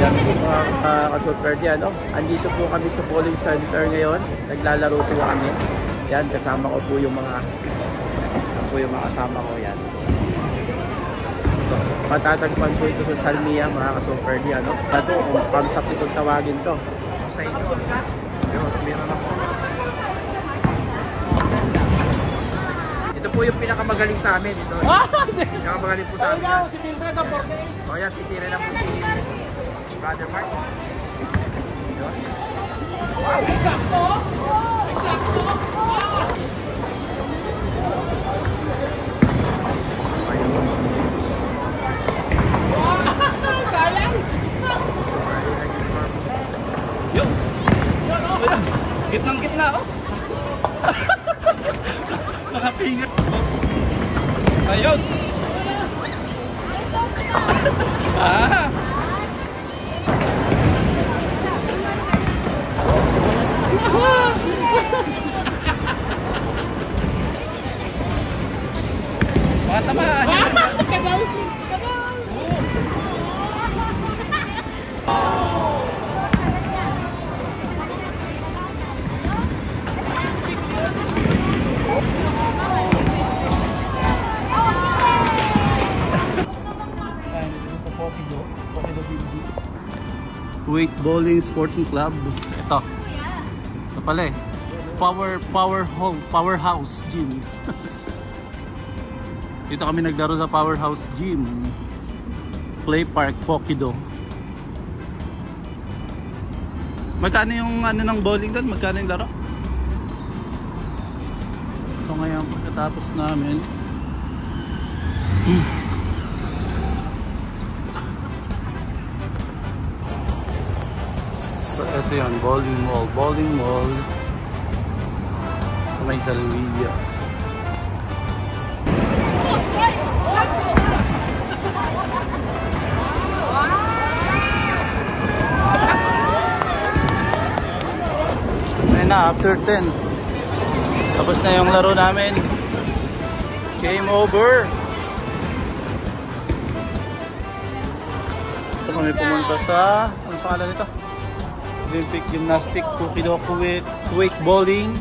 Yan po mga ka-super diyan, no? Andito po kami sa bowling center ngayon. Naglalaro po kami. Yan, kasama ko po yung mga kasama ko yan. So, matatagpan po ito sa Salmia mga ka-super diyan, no? Ito, kung kamsap itong tawagin to. Sa ito. Pero, meron ako. Ito po yung pinakamagaling sa amin. Ito. Pinakamagaling po sa amin. Si Mildred na 48. O yan, titira na po si Brother Mark. Ito. Wow! Eksakto! Eksakto! Sayang! Yun! Gitnang-gitna, oh! Nakapingat. Ayun. Ah. Tama. Kuwait Bowling Sporting Club. Ito pala eh. Powerhouse Gym. Dito kami naglaro sa Powerhouse Gym. Play Park Pokido. Magkano yung ano ng bowling doon? Magkano yung laro? So ngayon pagkatapos namin so ito yun, bowling mall sa may Salvia. Ayun na, after 10 tapos na yung laro namin. Game over. Ito kami pumunta sa, ano pangalan nito? Olympic Gymnastic, Kuwait Bowling